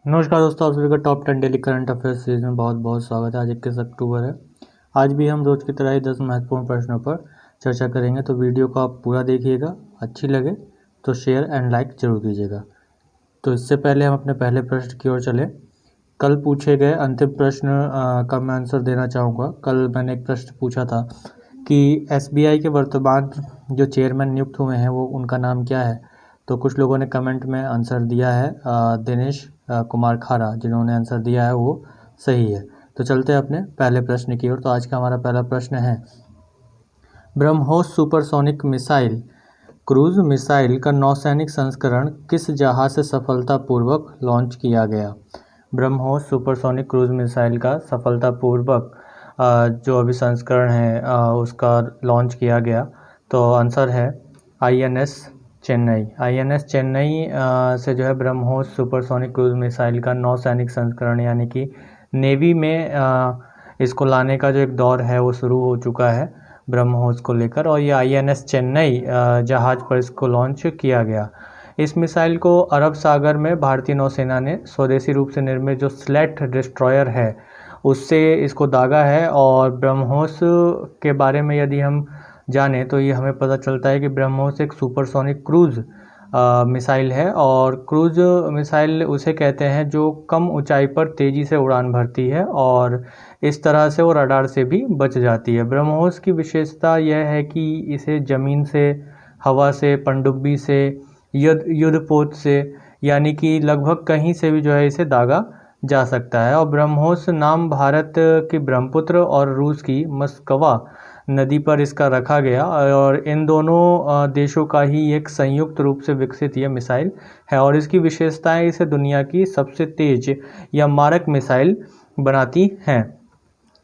नमस्कार दोस्तों, आप सभी का top 10 daily current affairs series में बहुत बहुत स्वागत है। आज 21 अक्टूबर है। आज भी हम रोज की तरह ही 10 महत्वपूर्ण प्रश्नों पर चर्चा करेंगे, तो वीडियो को आप पूरा देखिएगा। अच्छी लगे तो शेयर एंड लाइक जरूर कीजिएगा। तो इससे पहले हम अपने पहले प्रश्न की ओर चले। कल पूछे गए अंतिम प्रश्न का मैं आंसर देना चाहूँगा। कल मैंने एक प्रश्न पूछा था कि SBI के वर्तमान जो चेयरमैन नियुक्त हुए हैं वो उनका नाम क्या है। तो कुछ लोगों ने कमेंट में आंसर दिया है दिनेश कुमार खारा, जिन्होंने आंसर दिया है वो सही है। तो चलते हैं अपने पहले प्रश्न की ओर। तो आज का हमारा पहला प्रश्न है, BrahMos supersonic missile cruise missile का नौसैनिक संस्करण किस जहाज से सफलतापूर्वक लॉन्च किया गया। ब्रह्मोस सुपरसोनिक क्रूज मिसाइल का सफलतापूर्वक जो अभी संस्करण है उसका लॉन्च किया गया। तो आंसर है INS चेन्नई। INS चेन्नई से जो है ब्रह्मोस सुपरसोनिक क्रूज मिसाइल का नौसैनिक संस्करण यानी कि नेवी में इसको लाने का जो एक दौर है वो शुरू हो चुका है ब्रह्मोस को लेकर, और ये INS चेन्नई जहाज़ पर इसको लॉन्च किया गया। इस मिसाइल को अरब सागर में भारतीय नौसेना ने स्वदेशी रूप से निर्मित जो स्लेट डिस्ट्रॉयर है उससे इसको दागा है। और ब्रह्मोस के बारे में यदि हम जाने तो ये हमें पता चलता है कि ब्रह्मोस एक सुपरसोनिक क्रूज मिसाइल है, और क्रूज मिसाइल उसे कहते हैं जो कम ऊंचाई पर तेज़ी से उड़ान भरती है और इस तरह से वो रडार से भी बच जाती है। ब्रह्मोस की विशेषता यह है कि इसे ज़मीन से, हवा से, पनडुब्बी से, युद्धपोत से, यानी कि लगभग कहीं से भी जो है इसे दागा जा सकता है। और ब्रह्मोस नाम भारत की ब्रह्मपुत्र और रूस की मस्कवा नदी पर इसका रखा गया, और इन दोनों देशों का ही एक संयुक्त रूप से विकसित यह मिसाइल है। और इसकी विशेषताएं इसे दुनिया की सबसे तेज या मारक मिसाइल बनाती हैं।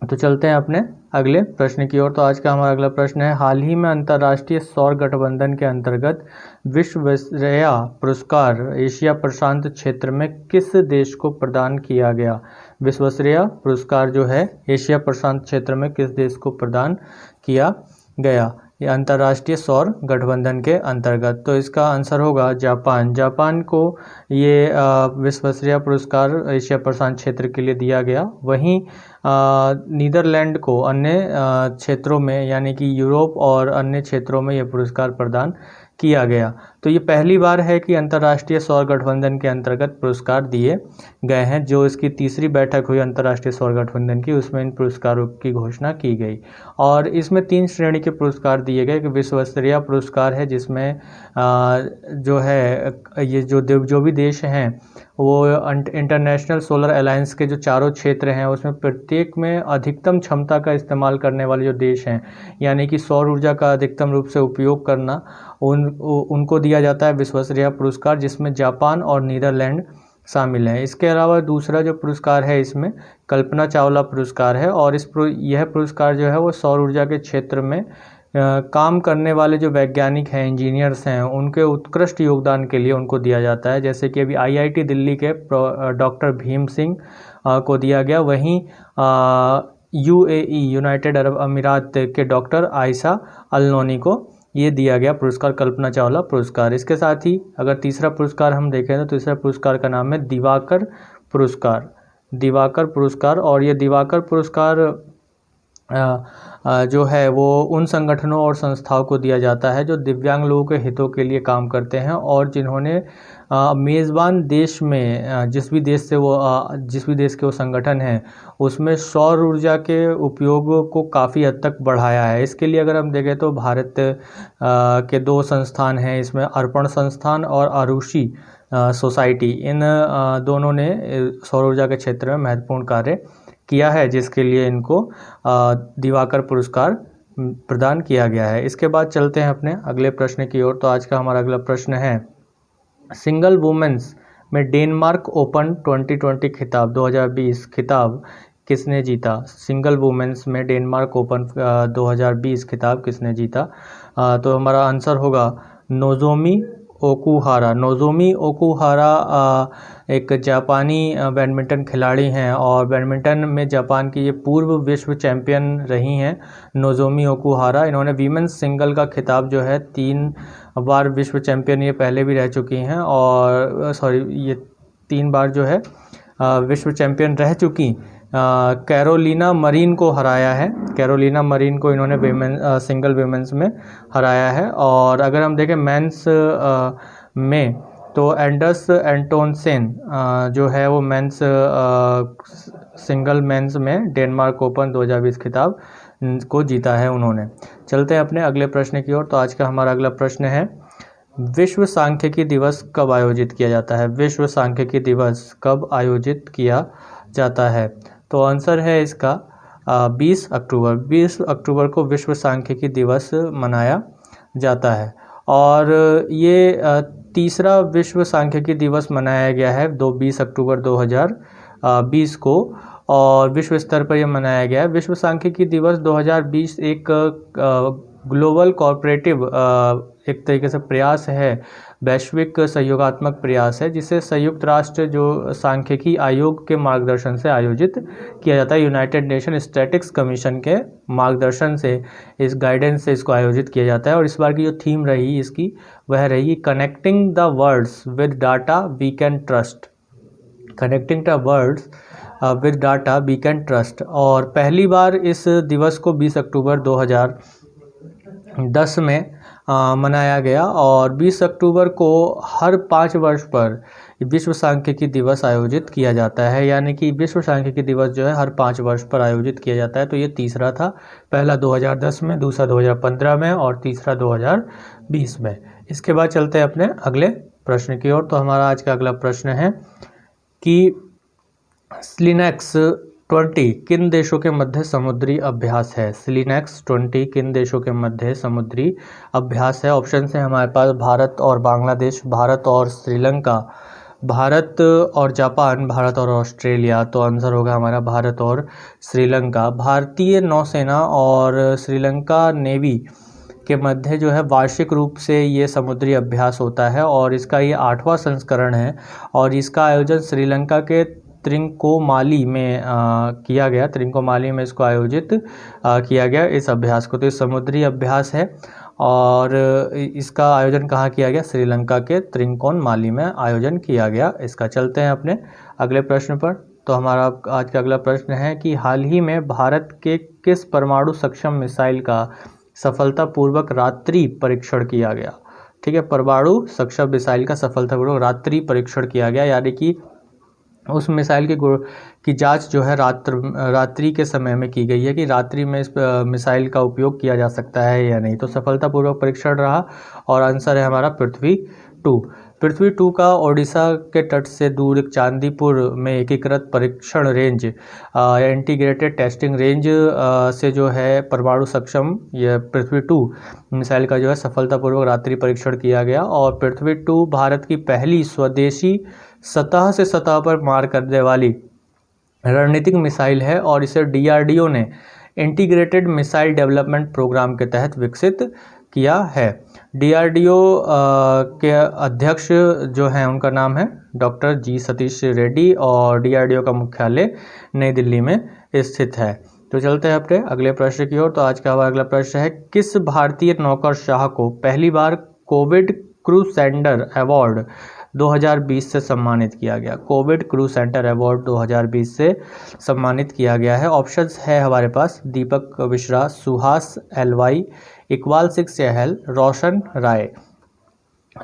तो चलते हैं अपने अगले प्रश्न की ओर। तो आज का हमारा अगला प्रश्न है, हाल ही में अंतर्राष्ट्रीय सौर गठबंधन के अंतर्गत विश्वश्रेया पुरस्कार एशिया प्रशांत क्षेत्र में किस देश को प्रदान किया गया। विश्वश्रेया पुरस्कार जो है एशिया प्रशांत क्षेत्र में किस देश को प्रदान किया गया, ये अंतर्राष्ट्रीय सौर गठबंधन के अंतर्गत। तो इसका आंसर होगा जापान। जापान को ये विश्वश्रेया पुरस्कार एशिया प्रशांत क्षेत्र के लिए दिया गया। वहीं नीदरलैंड को अन्य क्षेत्रों में यानी कि यूरोप और अन्य क्षेत्रों में यह पुरस्कार प्रदान किया गया। तो ये पहली बार है कि अंतर्राष्ट्रीय सौर गठबंधन के अंतर्गत पुरस्कार दिए गए हैं। जो इसकी तीसरी बैठक हुई अंतर्राष्ट्रीय सौर गठबंधन की, उसमें इन पुरस्कारों की घोषणा की गई। और इसमें 3 श्रेणी के पुरस्कार दिए गए। कि विश्वस्तरीय पुरस्कार है जिसमें जो है ये जो भी देश हैं वो इंटरनेशनल सोलर अलायंस के जो चारों क्षेत्र हैं उसमें प्रत्येक में अधिकतम क्षमता का इस्तेमाल करने वाले जो देश हैं, यानी कि सौर ऊर्जा का अधिकतम रूप से उपयोग करना, उनको दिया जाता है विश्वश्रेया पुरस्कार, जिसमें जापान और नीदरलैंड शामिल हैं। इसके अलावा दूसरा जो पुरस्कार है इसमें कल्पना चावला पुरस्कार है, और यह पुरस्कार जो है वो सौर ऊर्जा के क्षेत्र में काम करने वाले जो वैज्ञानिक हैं, इंजीनियर्स हैं, उनके उत्कृष्ट योगदान के लिए उनको दिया जाता है। जैसे कि अभी IIT दिल्ली के डॉक्टर भीम सिंह को दिया गया। वहीं UAE यूनाइटेड अरब अमीरात के डॉक्टर आयशा अलनोनी को ये दिया गया पुरस्कार, कल्पना चावला पुरस्कार। इसके साथ ही अगर तीसरा पुरस्कार हम देखें तो तीसरा पुरस्कार का नाम है दिवाकर पुरस्कार। दिवाकर पुरस्कार, और ये दिवाकर पुरस्कार जो है वो उन संगठनों और संस्थाओं को दिया जाता है जो दिव्यांग लोगों के हितों के लिए काम करते हैं और जिन्होंने मेज़बान देश में जिस भी देश के वो संगठन हैं उसमें सौर ऊर्जा के उपयोग को काफ़ी हद तक बढ़ाया है। इसके लिए अगर हम देखें तो भारत के 2 संस्थान हैं इसमें, अर्पण संस्थान और आरुषि सोसाइटी। इन दोनों ने सौर ऊर्जा के क्षेत्र में महत्वपूर्ण कार्य किया है, जिसके लिए इनको दिवाकर पुरस्कार प्रदान किया गया है। इसके बाद चलते हैं अपने अगले प्रश्न की ओर। तो आज का हमारा अगला प्रश्न है, सिंगल वुमेन्स में डेनमार्क ओपन 2020 खिताब 2020 खिताब किसने जीता। सिंगल वुमेन्स में डेनमार्क ओपन 2020 खिताब किसने जीता। तो हमारा आंसर होगा नोजोमी ओकुहारा। नोजोमी ओकुहारा एक जापानी बैडमिंटन खिलाड़ी हैं और बैडमिंटन में जापान की ये पूर्व विश्व चैंपियन रही हैं नोजोमी ओकुहारा। इन्होंने वीमेंस सिंगल का खिताब जो है 3 बार विश्व चैंपियन ये पहले भी रह चुकी हैं, और ये 3 बार जो है विश्व चैंपियन रह चुकी कैरोलिना मरीन को हराया है। कैरोलिना मरीन को इन्होंने सिंगल विमेंस में हराया है। और अगर हम देखें मेंस में तो एंडर्स एंटोनसेन जो है वो मेंस सिंगल मेंस में डेनमार्क ओपन 2020 खिताब को जीता है उन्होंने। चलते हैं अपने अगले प्रश्न की ओर। तो आज का हमारा अगला प्रश्न है, विश्व सांख्यिकी दिवस कब आयोजित किया जाता है? विश्व सांख्यिकी दिवस कब आयोजित किया जाता है? तो आंसर है इसका 20 अक्टूबर। 20 अक्टूबर को विश्व सांख्यिकी दिवस मनाया जाता है। और ये तीसरा विश्व सांख्यिकी दिवस मनाया गया है 20 अक्टूबर 2020 को, और विश्व स्तर पर यह मनाया गया है। विश्व सांख्यिकी दिवस 2020 एक ग्लोबल कॉर्पोरेटिव एक तरीके से प्रयास है, वैश्विक सहयोगात्मक प्रयास है, जिसे संयुक्त राष्ट्र जो सांख्यिकी आयोग के मार्गदर्शन से आयोजित किया जाता है। यूनाइटेड नेशन स्टैटिस्टिक्स कमीशन के मार्गदर्शन से, इस गाइडेंस से इसको आयोजित किया जाता है। और इस बार की जो थीम रही इसकी वह रही connecting the worlds with data we can trust. Connecting the worlds with data we can trust. और पहली बार इस दिवस को 20 अक्टूबर 2010 में मनाया गया। और 20 अक्टूबर को हर 5 वर्ष पर विश्व सांख्यिकी दिवस आयोजित किया जाता है। यानी कि विश्व सांख्यिकी दिवस जो है हर 5 वर्ष पर आयोजित किया जाता है। तो ये तीसरा था, पहला 2010 में, दूसरा 2015 में और तीसरा 2020 में। इसके बाद चलते हैं अपने अगले प्रश्न की ओर। तो हमारा आज का अगला प्रश्न है कि स्लिनेक्स 20 किन देशों के मध्य समुद्री अभ्यास है? स्लिनेक्स 20 किन देशों के मध्य समुद्री अभ्यास है? ऑप्शन है हमारे पास भारत और बांग्लादेश, भारत और श्रीलंका, भारत और जापान, भारत और ऑस्ट्रेलिया। तो आंसर होगा हमारा भारत और श्रीलंका। भारतीय नौसेना और श्रीलंका नेवी के मध्य जो है वार्षिक रूप से ये समुद्री अभ्यास होता है और इसका ये 8वां संस्करण है। और इसका आयोजन श्रीलंका के त्रिंकोमाली में किया गया। त्रिंकोमाली में इसको आयोजित किया गया इस अभ्यास को। तो ये समुद्री अभ्यास है और इसका आयोजन कहाँ किया गया? श्रीलंका के त्रिंकोमाली में आयोजन किया गया इसका। चलते हैं अपने अगले प्रश्न पर। तो हमारा आज का अगला प्रश्न है कि हाल ही में भारत के किस परमाणु सक्षम मिसाइल का सफलतापूर्वक रात्रि परीक्षण किया गया? ठीक है, परमाणु सक्षम मिसाइल का सफलतापूर्वक रात्रि परीक्षण किया गया। यानी कि उस मिसाइल की जांच जो है रात्रि के समय में की गई है कि रात्रि में इस मिसाइल का उपयोग किया जा सकता है या नहीं। तो सफलतापूर्वक परीक्षण रहा और आंसर है हमारा पृथ्वी 2। पृथ्वी 2 का ओडिशा के तट से दूर एक चांदीपुर में एकीकृत परीक्षण रेंज, इंटीग्रेटेड टेस्टिंग रेंज से जो है परमाणु सक्षम यह पृथ्वी 2 मिसाइल का जो है सफलतापूर्वक रात्रि परीक्षण किया गया। और पृथ्वी 2 भारत की पहली स्वदेशी सतह से सतह पर मार करने वाली रणनीतिक मिसाइल है और इसे DRDO ने इंटीग्रेटेड मिसाइल डेवलपमेंट प्रोग्राम के तहत विकसित किया है। DRDO के अध्यक्ष जो हैं उनका नाम है डॉक्टर G सतीश रेड्डी और DRDO का मुख्यालय नई दिल्ली में स्थित है। तो चलते हैं अपने अगले प्रश्न की ओर। तो आज का हमारा अगला प्रश्न है, किस भारतीय नौकरशाह को पहली बार कोविड क्रूसेंडर अवार्ड 2020 से सम्मानित किया गया? कोविड क्रूसेंडर अवार्ड 2020 से सम्मानित किया गया है। ऑप्शंस है हमारे पास दीपक मिश्रा, सुहास LY, इकबाल सिंह चहल, रोशन राय।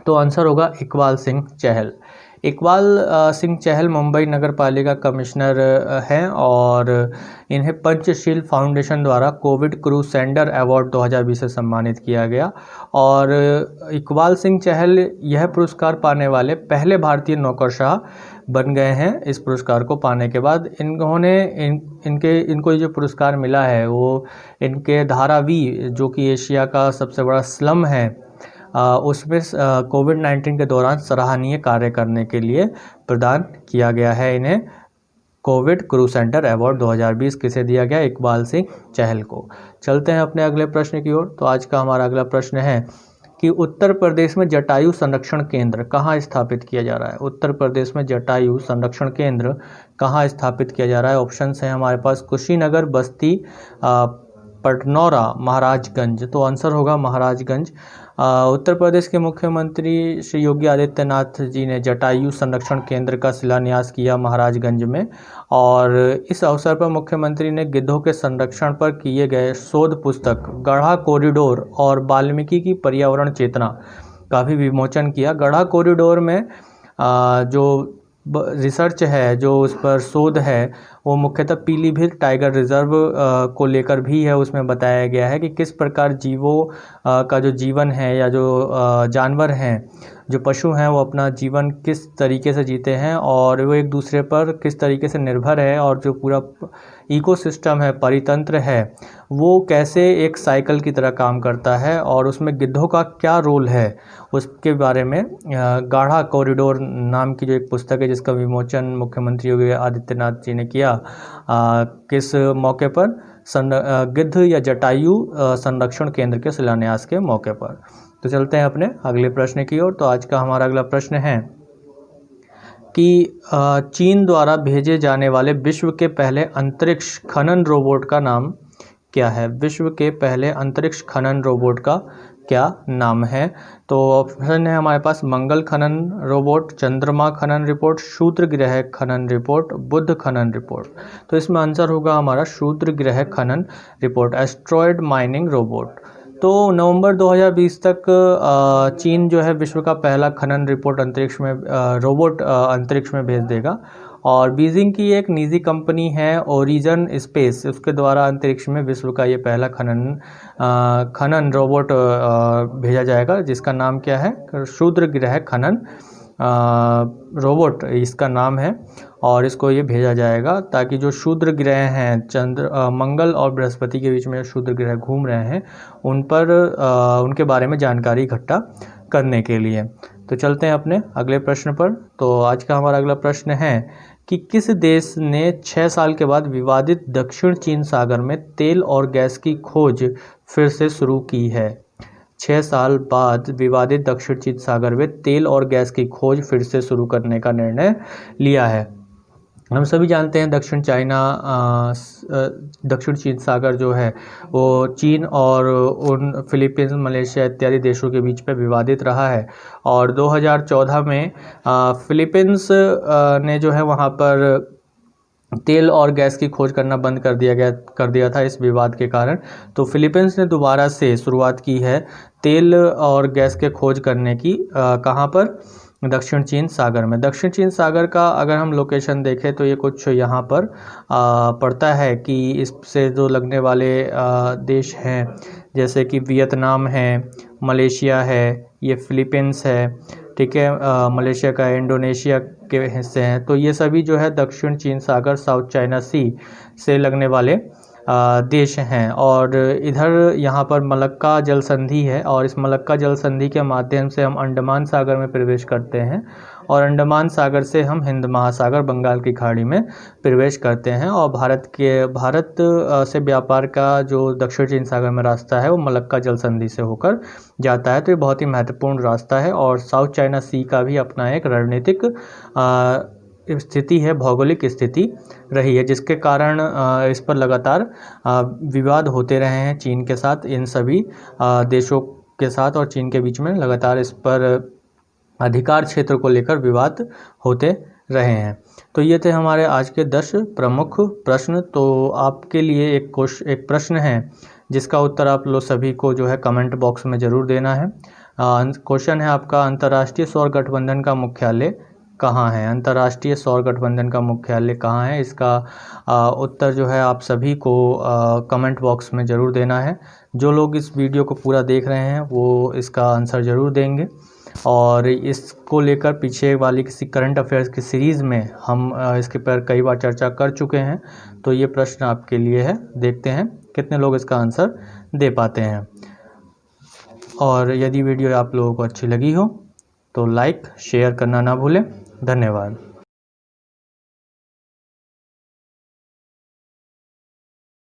तो आंसर होगा इकबाल सिंह चहल। इकबाल सिंह चहल मुंबई नगर पालिका कमिश्नर हैं और इन्हें पंचशील फाउंडेशन द्वारा कोविड क्रूसेंडर अवार्ड 2020 से सम्मानित किया गया। और इकबाल सिंह चहल यह पुरस्कार पाने वाले पहले भारतीय नौकरशाह बन गए हैं। इस पुरस्कार को पाने के बाद इनको ये जो पुरस्कार मिला है वो इनके धारावी जो कि एशिया का सबसे बड़ा स्लम है उसमें कोविड-19 के दौरान सराहनीय कार्य करने के लिए प्रदान किया गया है। इन्हें कोविड क्रूसेंडर अवार्ड 2020 किसे दिया गया? इकबाल सिंह चहल को। चलते हैं अपने अगले प्रश्न की ओर। तो आज का हमारा अगला प्रश्न है कि उत्तर प्रदेश में जटायु संरक्षण केंद्र कहाँ स्थापित किया जा रहा है? उत्तर प्रदेश में जटायु संरक्षण केंद्र कहाँ स्थापित किया जा रहा है? ऑप्शंस हैं हमारे पास कुशीनगर, बस्ती, पटनौरा, महाराजगंज। तो आंसर होगा महाराजगंज। उत्तर प्रदेश के मुख्यमंत्री श्री योगी आदित्यनाथ जी ने जटायु संरक्षण केंद्र का शिलान्यास किया महाराजगंज में। और इस अवसर पर मुख्यमंत्री ने गिद्धों के संरक्षण पर किए गए शोध पुस्तक गढ़ा कॉरिडोर और वाल्मीकि की पर्यावरण चेतना का भी विमोचन किया। गढ़ा कॉरिडोर में जो रिसर्च है, जो उस पर शोध है, वो मुख्यतः पीलीभीत टाइगर रिजर्व को लेकर भी है। उसमें बताया गया है कि किस प्रकार जीवों का जो जीवन है या जो जानवर हैं, जो पशु हैं, वो अपना जीवन किस तरीके से जीते हैं और वो एक दूसरे पर किस तरीके से निर्भर है, और जो पूरा इकोसिस्टम है, परितंत्र है, वो कैसे एक साइकिल की तरह काम करता है और उसमें गिद्धों का क्या रोल है, उसके बारे में गाढ़ा कॉरिडोर नाम की जो एक पुस्तक है, जिसका विमोचन मुख्यमंत्री योगी आदित्यनाथ जी ने किया। किस मौके पर? गिद्ध या जटायु संरक्षण केंद्र के शिलान्यास के मौके पर। तो चलते हैं अपने अगले प्रश्न की ओर। तो आज का हमारा अगला प्रश्न है कि चीन द्वारा भेजे जाने वाले विश्व के पहले अंतरिक्ष खनन रोबोट का नाम क्या है? विश्व के पहले अंतरिक्ष खनन रोबोट का क्या नाम है? तो ऑप्शन है हमारे पास मंगल खनन रोबोट, चंद्रमा खनन रिपोर्ट, क्षुद्र ग्रह खनन रिपोर्ट, बुध खनन रिपोर्ट। तो इसमें आंसर होगा हमारा क्षुद्र ग्रह खनन रिपोर्ट, एस्ट्रॉयड माइनिंग रोबोट। तो नवंबर 2020 तक चीन जो है विश्व का पहला खनन रिपोर्ट अंतरिक्ष में रोबोट अंतरिक्ष में भेज देगा। और बीजिंग की एक निजी कंपनी है ओरिजन स्पेस, उसके द्वारा अंतरिक्ष में विश्व का ये पहला खनन रोबोट भेजा जाएगा, जिसका नाम क्या है? क्षुद्र ग्रह खनन रोबोट इसका नाम है। और इसको ये भेजा जाएगा ताकि जो क्षुद्र ग्रह हैं, मंगल और बृहस्पति के बीच में क्षुद्र ग्रह घूम रहे हैं, उन पर उनके बारे में जानकारी इकट्ठा करने के लिए। तो चलते हैं अपने अगले प्रश्न पर। तो आज का हमारा अगला प्रश्न है कि किस देश ने 6 साल के बाद विवादित दक्षिण चीन सागर में तेल और गैस की खोज फिर से शुरू की है? 6 साल बाद विवादित दक्षिण चीन सागर में तेल और गैस की खोज फिर से शुरू करने का निर्णय लिया है। हम सभी जानते हैं दक्षिण चीन सागर जो है वो चीन और उन फिलीपींस, मलेशिया इत्यादि देशों के बीच में विवादित रहा है। और 2014 में फिलीपींस ने जो है वहाँ पर तेल और गैस की खोज करना बंद कर दिया था इस विवाद के कारण। तो फिलीपींस ने दोबारा से शुरुआत की है तेल और गैस के खोज करने की। कहाँ पर? दक्षिण चीन सागर में। दक्षिण चीन सागर का अगर हम लोकेशन देखें तो ये कुछ यहाँ पर पड़ता है कि इससे जो लगने वाले देश हैं, जैसे कि वियतनाम है, मलेशिया है, ये फिलीपींस है, ठीक है, मलेशिया का इंडोनेशिया के हिस्से हैं। तो ये सभी जो है दक्षिण चीन सागर, साउथ चाइना सी से लगने वाले देश हैं। और इधर यहाँ पर मलक्का जल संधि है, और इस मलक्का जल संधि के माध्यम से हम अंडमान सागर में प्रवेश करते हैं, और अंडमान सागर से हम हिंद महासागर, बंगाल की खाड़ी में प्रवेश करते हैं। और भारत से व्यापार का जो दक्षिण चीन सागर में रास्ता है वो मलक्का जल संधि से होकर जाता है। तो ये बहुत ही महत्वपूर्ण रास्ता है। और साउथ चाइना सी का भी अपना एक रणनीतिक स्थिति है, भौगोलिक स्थिति रही है, जिसके कारण इस पर लगातार विवाद होते रहे हैं चीन के साथ। इन सभी देशों के साथ और चीन के बीच में लगातार इस पर अधिकार क्षेत्र को लेकर विवाद होते रहे हैं। तो ये थे हमारे आज के 10 प्रमुख प्रश्न। तो आपके लिए एक प्रश्न है जिसका उत्तर आप लोग सभी को जो है कमेंट बॉक्स में ज़रूर देना है। क्वेश्चन है आपका, अंतर्राष्ट्रीय सौर गठबंधन का मुख्यालय कहाँ है? अंतर्राष्ट्रीय सौर गठबंधन का मुख्यालय कहाँ है? इसका उत्तर जो है आप सभी को कमेंट बॉक्स में ज़रूर देना है। जो लोग इस वीडियो को पूरा देख रहे हैं वो इसका आंसर ज़रूर देंगे। और इसको लेकर पीछे वाली किसी करंट अफेयर्स की सीरीज़ में हम इसके पर कई बार चर्चा कर चुके हैं। तो ये प्रश्न आपके लिए है, देखते हैं कितने लोग इसका आंसर दे पाते हैं। और यदि वीडियो आप लोगों को अच्छी लगी हो तो लाइक शेयर करना ना भूलें। धन्यवाद।